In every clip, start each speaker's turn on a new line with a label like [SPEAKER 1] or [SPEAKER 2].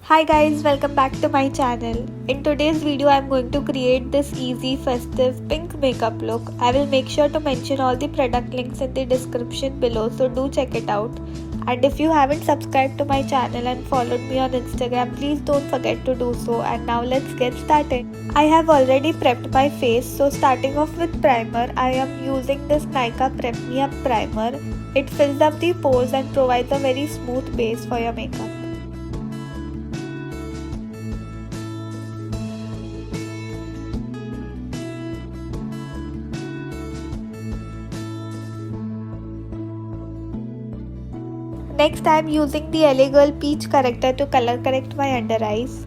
[SPEAKER 1] Hi guys, welcome back to my channel. In today's video, I'm going to create this easy festive pink makeup look. I will make sure to mention all the product links in the description below, so do check it out. And if you haven't subscribed to my channel and followed me on Instagram, please don't forget to do so. And now let's get started. I have already prepped my face, so starting off with primer, I am using this Nykaa Prep Me Up primer. It fills up the pores and provides a very smooth base for your makeup. Next, I am using the LA Girl Peach Corrector to color correct my under eyes.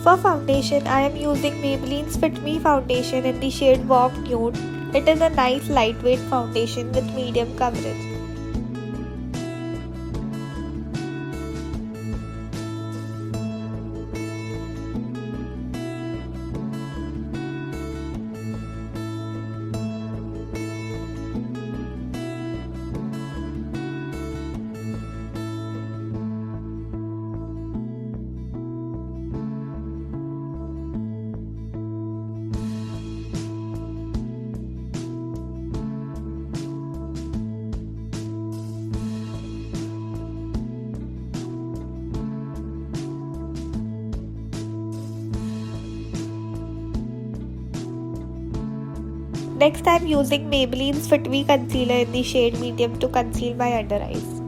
[SPEAKER 1] For foundation, I am using Maybelline's Fit Me foundation in the shade Warm Nude. It is a nice lightweight foundation with medium coverage. Next, I am using Maybelline's Fit Me concealer in the shade medium to conceal my under eyes.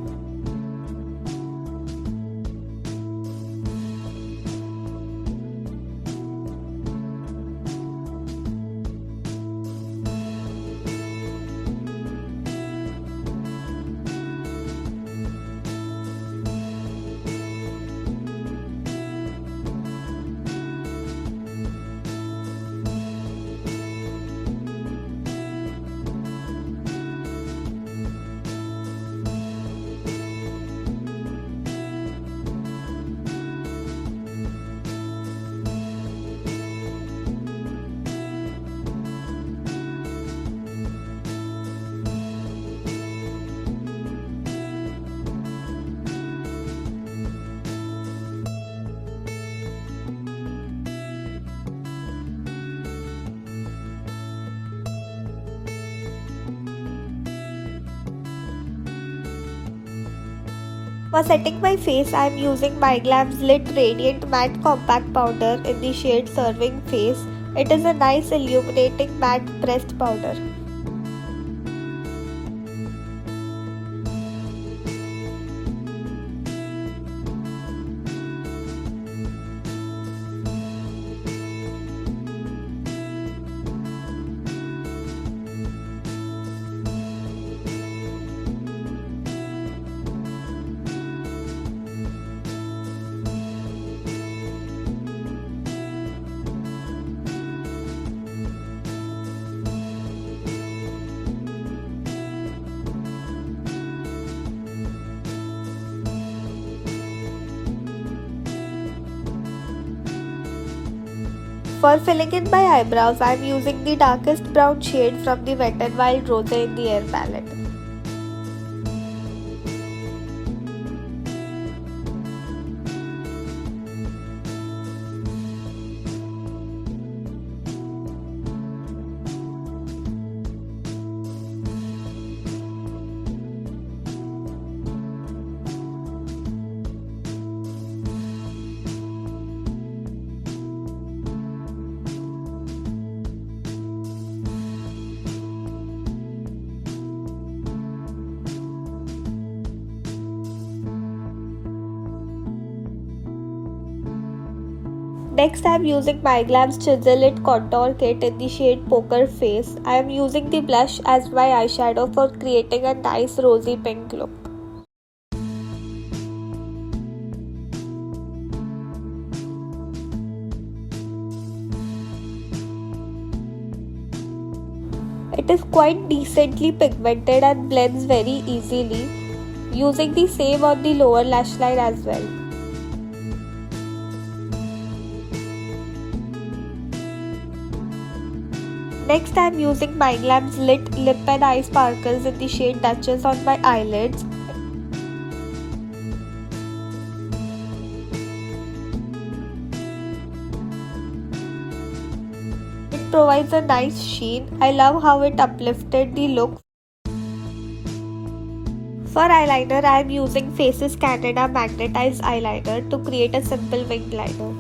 [SPEAKER 1] For setting my face, I am using MyGlam's Lit Radiant Matte Compact Powder in the shade Serving Face. It is a nice illuminating matte pressed powder. For filling in my eyebrows, I am using the darkest brown shade from the Wet n Wild Rose in the Air palette. Next, I am using MyGlam's Chisel It Contour Kit in the shade Poker Face. I am using the blush as my eyeshadow for creating a nice rosy pink look. It is quite decently pigmented and blends very easily, using the same on the lower lash line as well. Next, I am using Mindlam's Lit Lip and Eye Sparkles in the shade Duchess on my eyelids. It provides a nice sheen. I love how it uplifted the look. For eyeliner, I am using Faces Canada Magnetized Eyeliner to create a simple winged liner.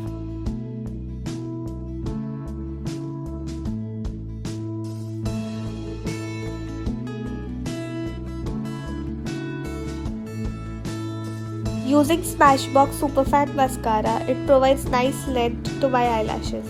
[SPEAKER 1] Using Smashbox Superfan Mascara, it provides nice length to my eyelashes.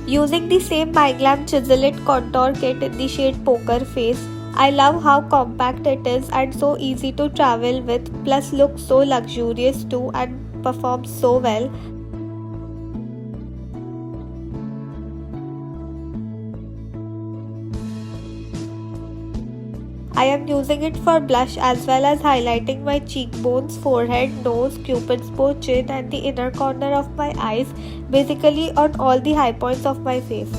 [SPEAKER 1] Using the same Mindlam Chisel It Contour Kit in the shade Poker Face, I love how compact it is and so easy to travel with, plus looks so luxurious too and performs so well. I am using it for blush as well as highlighting my cheekbones, forehead, nose, cupid's bow, chin and the inner corner of my eyes, basically on all the high points of my face.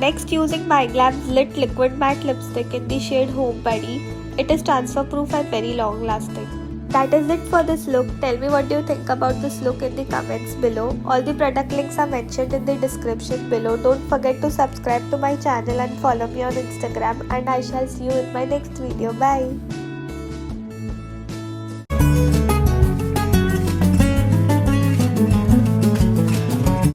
[SPEAKER 1] Next, using Mindlam's Lit Liquid Matte Lipstick in the shade Homebody. It is transfer proof and very long lasting. That is it for this look. Tell me what do you think about this look in the comments below. All the product links are mentioned in the description below. Don't forget to subscribe to my channel and follow me on Instagram, and I shall see you in my next video. Bye.